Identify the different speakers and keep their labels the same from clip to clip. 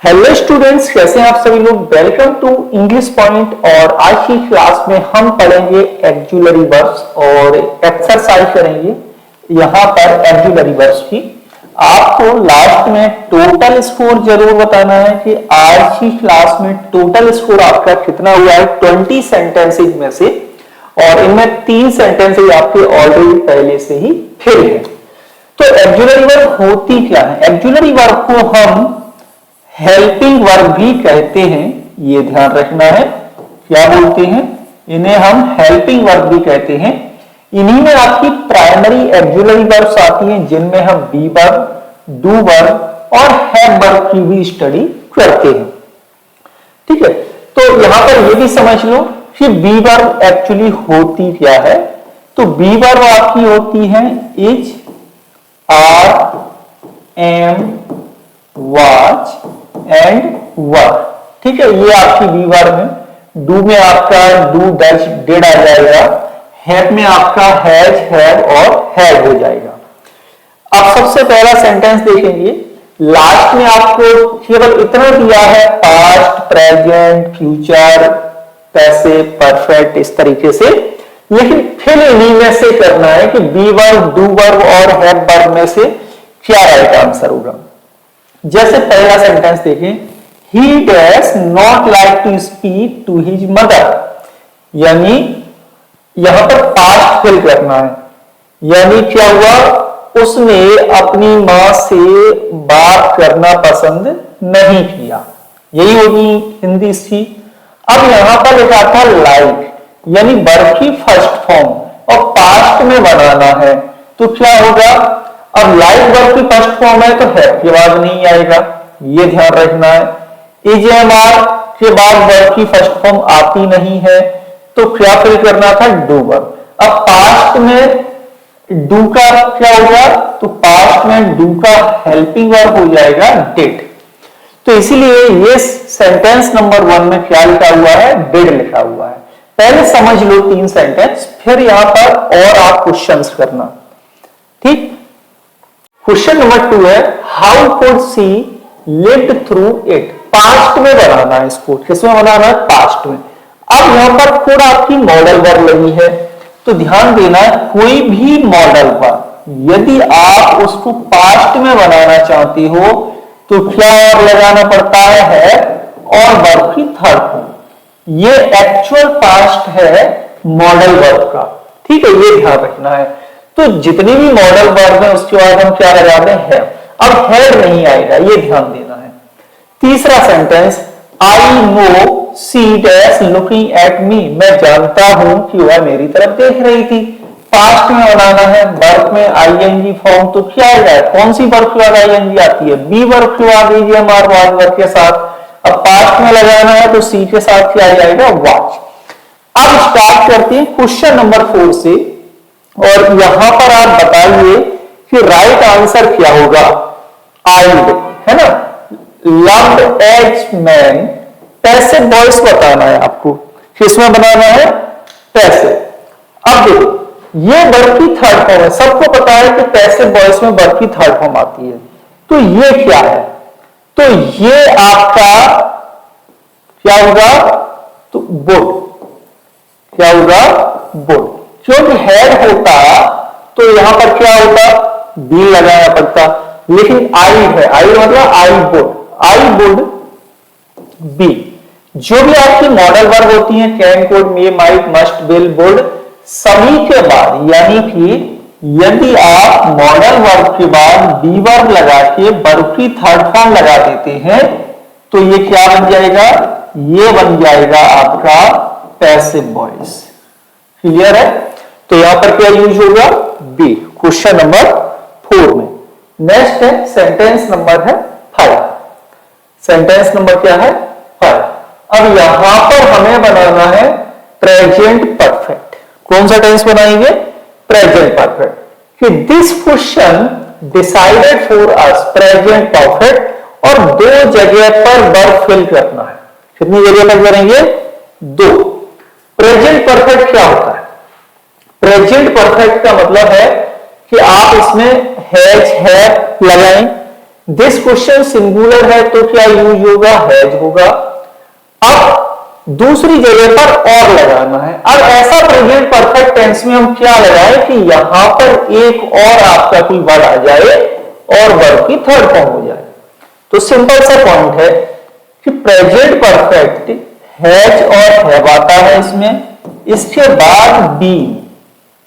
Speaker 1: Hello students, कैसे हैं आप सभी लोग। Welcome to English point. और आज की क्लास में हम पढ़ेंगे एक्जुलरी वर्ब्स और एक्सरसाइज करेंगे यहाँ पर एक्जुलरी वर्ब्स की। आपको लास्ट में टोटल स्कोर जरूर बताना है कि आज की क्लास में टोटल स्कोर आपका कितना हुआ है 20 सेंटेंसेज में से, और इनमें 3 सेंटेंसेज आपके ऑलरेडी पहले से ही फिल है। तो एक्जुलरी वर्ब होती क्या है? एक्जुलरी वर्ब को हम हेल्पिंग वर्ब भी कहते हैं, ये ध्यान रखना है। क्या बोलते हैं? इन्हें हम हेल्पिंग वर्ब भी कहते हैं। इन्हीं में आपकी प्राइमरी एक्जुलरी वर्ब्स आती हैं, जिनमें हम बी वर्ब, डू वर्ब और हैव वर्ब की भी स्टडी करते हैं। ठीक है, तो यहां पर ये भी समझ लो कि बी वर्ब एक्चुअली होती क्या है। तो बी वर्ब आपकी होती है is, are, am, was and were. ठीक है, ये आपकी बी वर्ब है। डू में आपका डू, डज, डिड आ जाएगा। हैव में आपका हैज, हैव और हैव हो जाएगा। अब सबसे पहला सेंटेंस देखेंगे। लास्ट में आपको केवल इतना दिया है, पास्ट, प्रेजेंट, फ्यूचर, पैसे, परफेक्ट, इस तरीके से। लेकिन फिर इन्हीं में से करना है कि बी वर्ब, डू वर्ब और हैव वर्ब में से क्या राइट आंसर होगा। जैसे पहला सेंटेंस देखें, he does not like to speak to his mother, यानी यहां पर पास्ट फिल करना है। यानी क्या हुआ, उसने अपनी मां से बात करना पसंद नहीं किया। यही होगी हिंदी इसकी। अब यहां पर लिखा था लाइक, यानी वर्ब की फर्स्ट फॉर्म और पास्ट में बनाना है, तो क्या होगा। अब लाइक वर्ब की फर्स्ट फॉर्म है तो हैव के बाद नहीं आएगा, ये ध्यान रखना है। इज, एम, आर के बाद वर्ब की फर्स्ट फॉर्म आती नहीं है, तो क्या फिल करना था, डू वर्ब। अब पास्ट में डू का क्या होगा, तो पास्ट में डू का हेल्पिंग वर्ब हो जाएगा डिड। तो इसीलिए ये सेंटेंस नंबर 1 में क्या लिखा हुआ है, डिड लिखा हुआ है। पहले समझ लो 3 सेंटेंस, फिर यहां पर और आप क्वेश्चंस करना। ठीक। क्वेश्चन नंबर 2 है, how could she lived through it. Past में बनाना है इसको। किसमें बनाना है, पास्ट में। अब यहां पर कुड आपकी मॉडल वर्ब लगी है, तो ध्यान देना है कोई भी मॉडल वर्ब यदि आप उसको पास्ट में बनाना चाहते हो तो क्या और लगाना पड़ता है और वर्ब की थर्ड फॉर्म। ये एक्चुअल पास्ट है मॉडल वर्ब का। ठीक है, ये ध्यान रखना है। तो जितनी भी मॉडल वर्ब है उसके बाद हम क्या लगा दें, हैव। अब हैव नहीं आएगा, ये ध्यान देना है। तीसरा sentence, I know C dash looking at me. मैं जानता हूं कि वह मेरी तरफ देख रही थी। पास्ट में बनाना है, वर्ब में आईएनजी फॉर्म, तो क्या आएगा, कौन सी वर्ब के बाद आईएनजी आती है, बी वर्ब के बाद ईजीएमआर वर्ब के साथ। अब पास्ट में लगाना है तो सी के साथ क्या जाएगा, वॉच। अब स्टार्ट करते हैं क्वेश्चन नंबर 4 से, और यहां पर आप बताइए कि राइट आंसर क्या होगा। आइड है ना, loved as man. Passive voice बताना है आपको, किसमें बनाना है, पैसिव। अब देखो, ये वर्ब की थर्ड फॉर्म है। सबको पता है कि पैसिव वॉइस में वर्ब की थर्ड फॉर्म आती है। तो ये क्या है, तो ये आपका क्या होगा, तो वुड। क्या होगा, वुड। क्योंकि हेड होता तो यहां पर क्या होता, बी लगाना पड़ता, लेकिन आई है, आई मतलब I would, I would be. जो भी आपकी मॉडल वर्ब होती हैं, can, could, may, might, must, will, would, सभी के बाद, यानी कि यदि आप मॉडल वर्ब के बाद बी वर्ब लगा के वर्ब की थर्ड फॉर्म लगा देते हैं तो ये क्या बन जाएगा, ये बन जाएगा आपका पैसिव वॉइस। क्लियर है। तो यहां पर क्या यूज होगा, बी, क्वेश्चन नंबर 4 में। नेक्स्ट है सेंटेंस नंबर है 5। सेंटेंस नंबर क्या है, 5। अब यहां पर हमें बनाना है प्रेजेंट परफेक्ट। कौन सा टेंस बनाएंगे, प्रेजेंट परफेक्ट। कि this question decided for us, present perfect, और 2 जगह पर वर्ब फिल करना है। कितनी जगह पर करेंगे, 2। प्रेजेंट परफेक्ट क्या होता है, प्रेजेंट परफेक्ट का मतलब है कि आप इसमें हैज, हैव लगाएं, दिस क्वेश्चन सिंगुलर है तो क्या यूज होगा, हैज होगा। अब दूसरी जगह पर और लगाना है। अब ऐसा प्रेजेंट परफेक्ट टेंस में हम क्या लगाएं कि यहां पर एक और आपका कोई वर्ड आ जाए और वर्ड की थर्ड फॉर्म हो जाए। तो सिंपल सा पॉइंट है कि प्रेजेंट परफेक्ट हैज और हैव आता है इसमें, इसके बाद बी,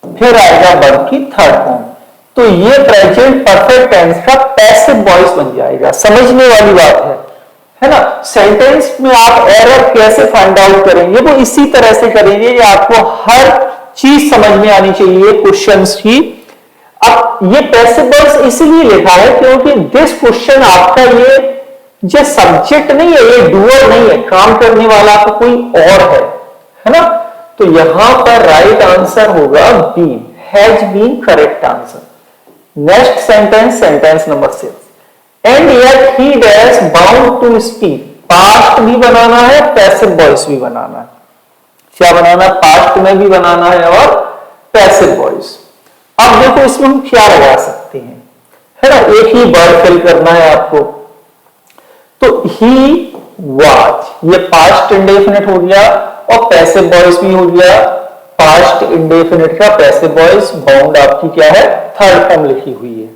Speaker 1: फिर आएगा वर्ब की थर्ड फॉर्म। तो ये प्रेजेंट परफेक्ट टेंस का पैसिव वॉइस बन जाएगा। समझने वाली बात है ना। सेंटेंस में आप एरर कैसे फाइंड आउट करेंगे, वो इसी तरह से करेंगे कि आपको हर चीज समझ में आनी चाहिए क्वेश्चंस की। अब ये पैसिव वॉइस इसलिए लिखा है क्योंकि दिस क्वेश्चन आपका ये सब्जेक्ट नहीं है, ये डूअर नहीं है, काम करने वाला तो कोई और है ना। तो यहां पर राइट आंसर होगा B, has been correct answer. Next sentence, sentence number 6, and yet he dash bound to speak. Past भी बनाना है, पैसिव वॉइस भी बनाना है। क्या बनाना है, पास्ट में भी बनाना है और पैसिव वॉइस। अब देखो इसमें हम क्या लगा सकते हैं, है ना। एक ही वर्ड फिल करना है आपको। तो ही वाज, ये पास्ट इंडेफिनिट हो गया और पैसिव वॉइस भी हो गया। पास्ट इंडेफिनिट का पैसिव वॉइस, बाउंड आपकी क्या है, थर्ड फॉर्म लिखी हुई है।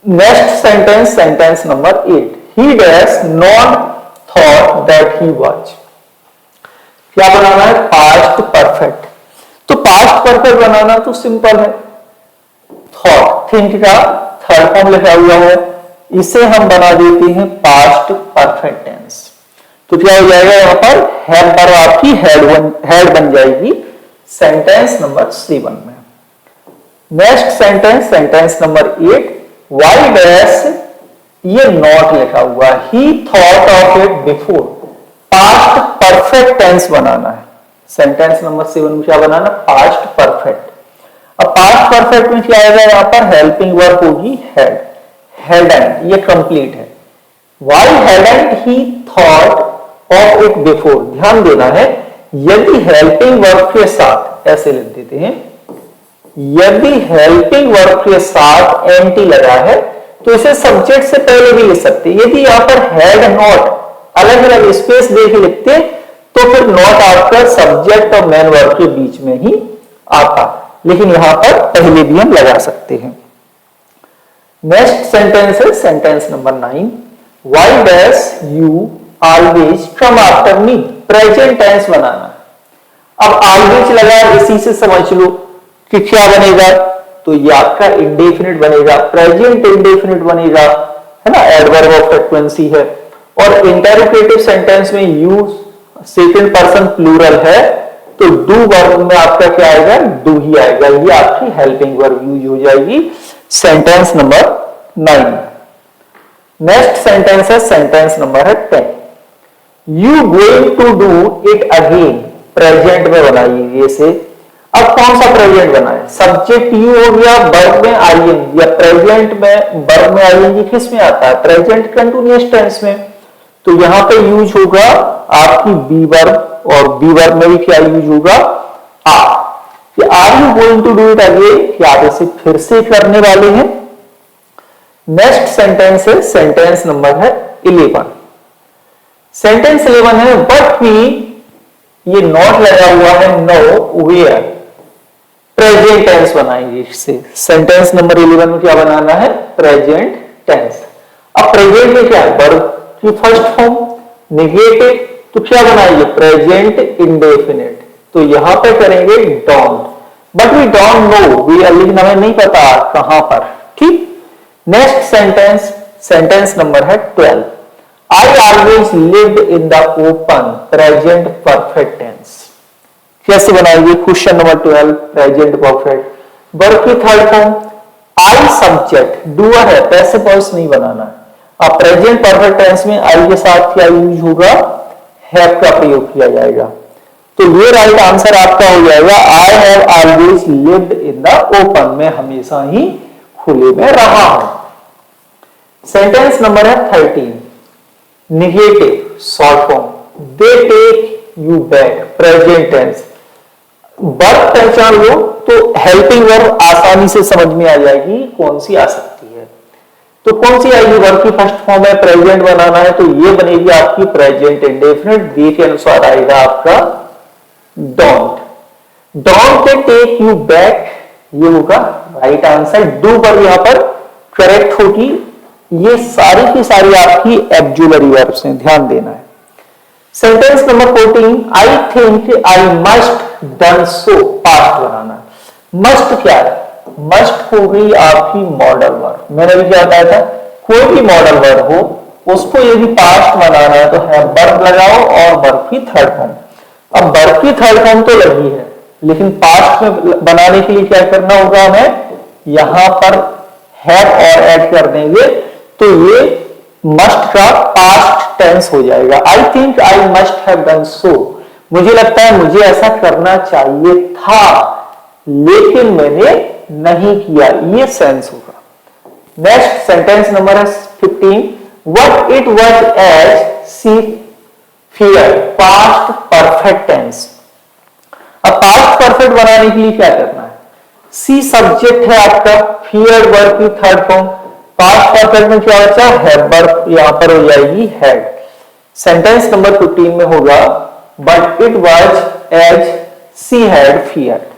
Speaker 1: Next sentence, sentence number 8, he dash not thought that he was. क्या बनाना है, पास्ट परफेक्ट। तो पास्ट परफेक्ट बनाना तो सिंपल है, थॉट, थिंक का थर्ड फॉर्म लिखा हुआ है, इसे हम बना देते हैं पास्ट परफेक्ट टेंस। तो क्या हो जाएगा, यहां पर हैव पर आपकी हेड बन जाएगी सेंटेंस नंबर 7 में। Next sentence, sentence number 8, why dash, ये नॉट लिखा हुआ, he thought of it before. Past perfect tense बनाना है। सेंटेंस नंबर 7 में क्या बनाना, पास्ट परफेक्ट। अब पास्ट परफेक्ट में क्या आएगा, यहां पर हेल्पिंग वर्ब होगी हैड, हैडंट, ये कंप्लीट है। Why hadn't he thought of it before. ध्यान देना है, यदि हेल्पिंग वर्ब के साथ, ऐसे लिख देते हैं, यदि हेल्पिंग वर्ब के साथ एंटी लगा है तो इसे सब्जेक्ट से पहले भी लिख सकते। यदि यहां पर हैड नॉट अलग अलग स्पेस दे के लिखते तो फिर नॉट आपका सब्जेक्ट और मेन वर्ब के बीच में ही आता, लेकिन यहां पर पहले भी हम लगा सकते हैं। नेक्स्ट सेंटेंस है sentence number 9, why dash you always come after me. Present tense बनाना। अब ऑलवेज लगा, इसी से समझ लो कि क्या बनेगा, तो ये आपका इंडेफिनिट बनेगा, प्रेजेंट इंडेफिनिट बनेगा, है ना, एडवर्ब ऑफ फ्रीक्वेंसी है। और इंटरोगेटिव सेंटेंस में यू सेकंड पर्सन प्लूरल है, तो डू वर्ब में आपका क्या आएगा, डू ही आएगा। ये आपकी हेल्पिंग वर्ब यूज हो जाएगी सेंटेंस नंबर 9। नेक्स्ट सेंटेंस है सेंटेंस नंबर है 10, you going to do it again. Present में बनाइए इसे। अब कौन सा प्रेजेंट बनाए, सब्जेक्ट यू हो गया, वर्ब में आईएनजी, या प्रेजेंट में वर्ब में आईएनजी किस में आता है, प्रेजेंट कंटीन्यूअस टेंस में। तो यहां पे यूज होगा आपकी बी वर्ब, और बी वर्ब में भी क्या यूज होगा, are you going to do it again, कि आप इसे फिर से करने वाले हैं। नेक्स्ट सेंटेंस है सेंटेंस नंबर है 11, सेंटेंस 11 है बट वी, ये नॉट लगा हुआ है, नो वेयर। प्रेजेंट टेंस बनाएंगे इससे। सेंटेंस नंबर 11 में क्या बनाना है, प्रेजेंट टेंस। अब प्रेजेंट में क्या है, वर्ब की फर्स्ट फॉर्म, नेगेटिव, तो क्या बनाएंगे, प्रेजेंट इंडेफिनिट। तो यहां पे करेंगे don't, but we don't know, we लेकिन हमें नहीं पता कहां पर, ठीक। नेक्स्ट सेंटेंस, सेंटेंस नंबर है 12, I always lived in the open, present perfect tense। कैसे बनाएंगे, question number 12, present perfect, verb की third form, I subject, doer है, पैसिव वॉइस नहीं बनाना है। अब प्रेजेंट परफेक्ट टेंस में आई के साथ क्या यूज होगा, हैव का प्रयोग किया जाएगा। तो ये राइट आंसर आपका हो जाएगा, I have always lived in the open, मैं हमेशा ही खुले में रहा हूं। सेंटेंस नंबर है 13, negative short form, they take you back, present tense. Verb पहचान लो तो हेल्पिंग वर्ब आसानी से समझ में आ जाएगी कौन सी आ सकती है। तो कौन सी आएगी? वर्ब की फर्स्ट फॉर्म है, प्रेजेंट बनाना है, तो ये बनेगी आपकी प्रेजेंट इंडेफिनिट। बी के अनुसार आएगा आपका डोंट। डोंट के टेक यू बैक, ये होगा राइट आंसर। डू पर यहां पर करेक्ट होगी। ये सारी की सारी आपकी एक्जुलरी वर्ब्स हैं, ध्यान देना है। Sentence number 14, I think I must done so, past बनाना है। मस्ट क्या है? मस्ट हो गई आपकी मॉडल वर्ब। मैंने भी क्या बताया था, कोई भी मॉडल वर्ब हो उसको यदि पास्ट बनाना है तो है वर्ब लगाओ और वर्ब की थर्ड फॉर्म। अब वर्ब की थर्ड फॉर्म तो लगी है, लेकिन पास्ट में बनाने के लिए क्या करना होगा हमें? यहां पर हैव और ऐड कर देंगे तो ये मस्ट का पास्ट टेंस हो जाएगा। आई think I must have done so, मुझे लगता है मुझे ऐसा करना चाहिए था लेकिन मैंने नहीं किया, ये सेंस होगा। नेक्स्ट सेंटेंस नंबर है 15, what it was as she fear, past perfect tense. अब पास्ट परफेक्ट बनाने के लिए क्या करना है? सी सब्जेक्ट है आपका, फियर वर्ब की थर्ड फॉर्म। पास्ट परफेक्ट में क्या बचा? हैव वर्ब यहां पर हो जाएगी हैड। सेंटेंस नंबर 15 में होगा but it was as she had fear.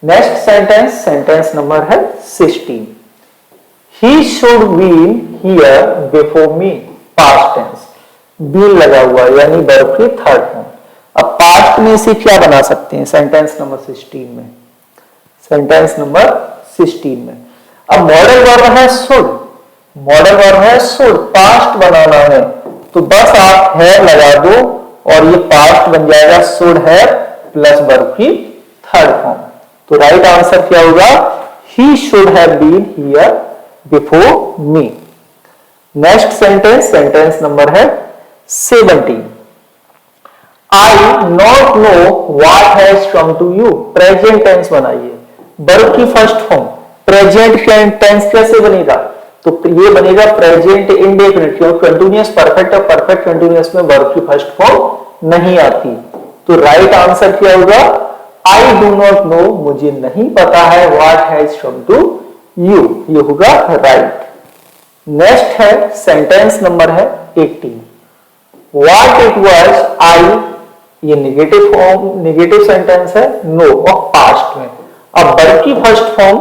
Speaker 1: Next sentence, sentence number है 16, he should been here before me, past tense. Been लगा हुआ यानी वर्ब की थर्ड फॉर्म। अब पास्ट में से क्या बना सकते हैं? सेंटेंस नंबर 16 में, सेंटेंस नंबर 16 में अब मॉडल वर्ब है शुड, मॉडल वर्ब है शुड, पास्ट बनाना है तो बस आप है लगा दो और ये पास्ट बन जाएगा शुड है प्लस वर्ब की थर्ड फॉर्म। तो राइट आंसर क्या होगा? He should have been here before me. Next sentence, sentence number है 17, I not know what has come to you, present tense बनाइए। वर्ब की फर्स्ट फॉर्म, प्रेजेंट टेंस कैसे बनेगा? तो ये बनेगा प्रेजेंट इंडेफिनिट, क्योंकि कंटिन्यूअस परफेक्ट और परफेक्ट कंटिन्यूअस में वर्ब की फर्स्ट फॉर्म नहीं आती। तो राइट आंसर क्या होगा? आई डू नॉट नो, मुझे नहीं पता है, what has come to you, ये होगा राइट। नेक्स्ट है सेंटेंस नंबर है 18, व्हाट इट वाज आई, ये नेगेटिव फॉर्म, नेगेटिव सेंटेंस है नो और पास्ट में। अब वर्ब की फर्स्ट फॉर्म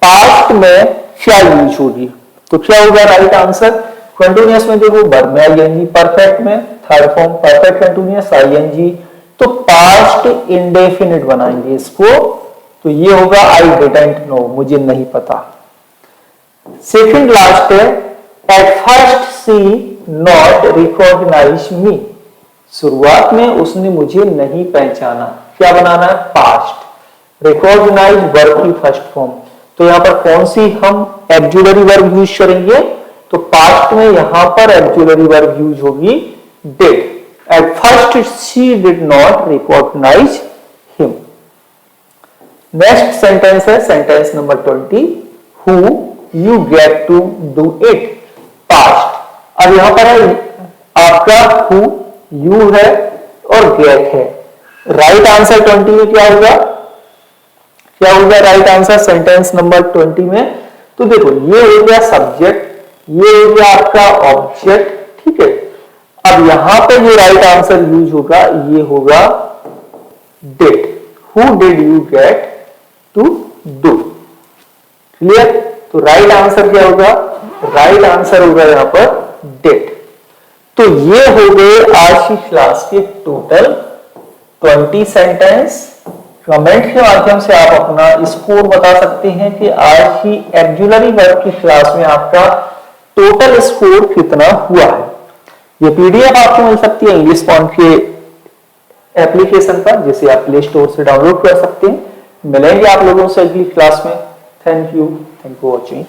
Speaker 1: पास्ट में क्या यूज होगी? तो क्या होगा राइट आंसर? कंटिन्यूअस में जो वर्ब में आईएनजी, परफेक्ट में third form perfect continuous ING, तो पास्ट इंडेफिनिट बनाएंगे इसको। तो ये होगा आई डिडंट नो, मुझे नहीं पता। सेकंड लास्ट है at first she not recognise me, शुरुआत में उसने मुझे नहीं पहचाना, क्या बनाना है? पास्ट। रिकॉग्नाइज वर्ब की फर्स्ट फॉर्म, तो यहां पर कौन सी हम एक्जुलरी वर्ब यूज करेंगे? तो पास्ट में यहां पर एक्जुलरी वर्ब यूज होगी did. At first she did not recognise him. Next sentence है sentence number 20, who you get to do it, past. अब यहां पर है आपका हु, यू है और गेट है। राइट आंसर 20 में क्या होगा? क्या होगा राइट आंसर सेंटेंस नंबर 20 में? तो देखो ये हो गया सब्जेक्ट, ये हो गया आपका ऑब्जेक्ट, ठीक है। अब यहां पे जो राइट आंसर यूज होगा ये होगा did. Who did you get to do, clear? तो राइट आंसर क्या होगा? राइट आंसर होगा यहां पर डिड। तो ये हो गए आज की क्लास के टोटल 20 सेंटेंस। कमेंट के माध्यम से आप अपना स्कोर बता सकते हैं कि आज की एक्जुलरी वर्ब की क्लास में आपका टोटल स्कोर कितना हुआ है। ये पीडीएफ आपको मिल सकती है इंग्लिश पॉइंट के एप्लीकेशन पर, जिसे आप प्ले स्टोर से डाउनलोड कर सकते हैं। मिलेंगे आप लोगों से अगली क्लास में। Thank you for watching.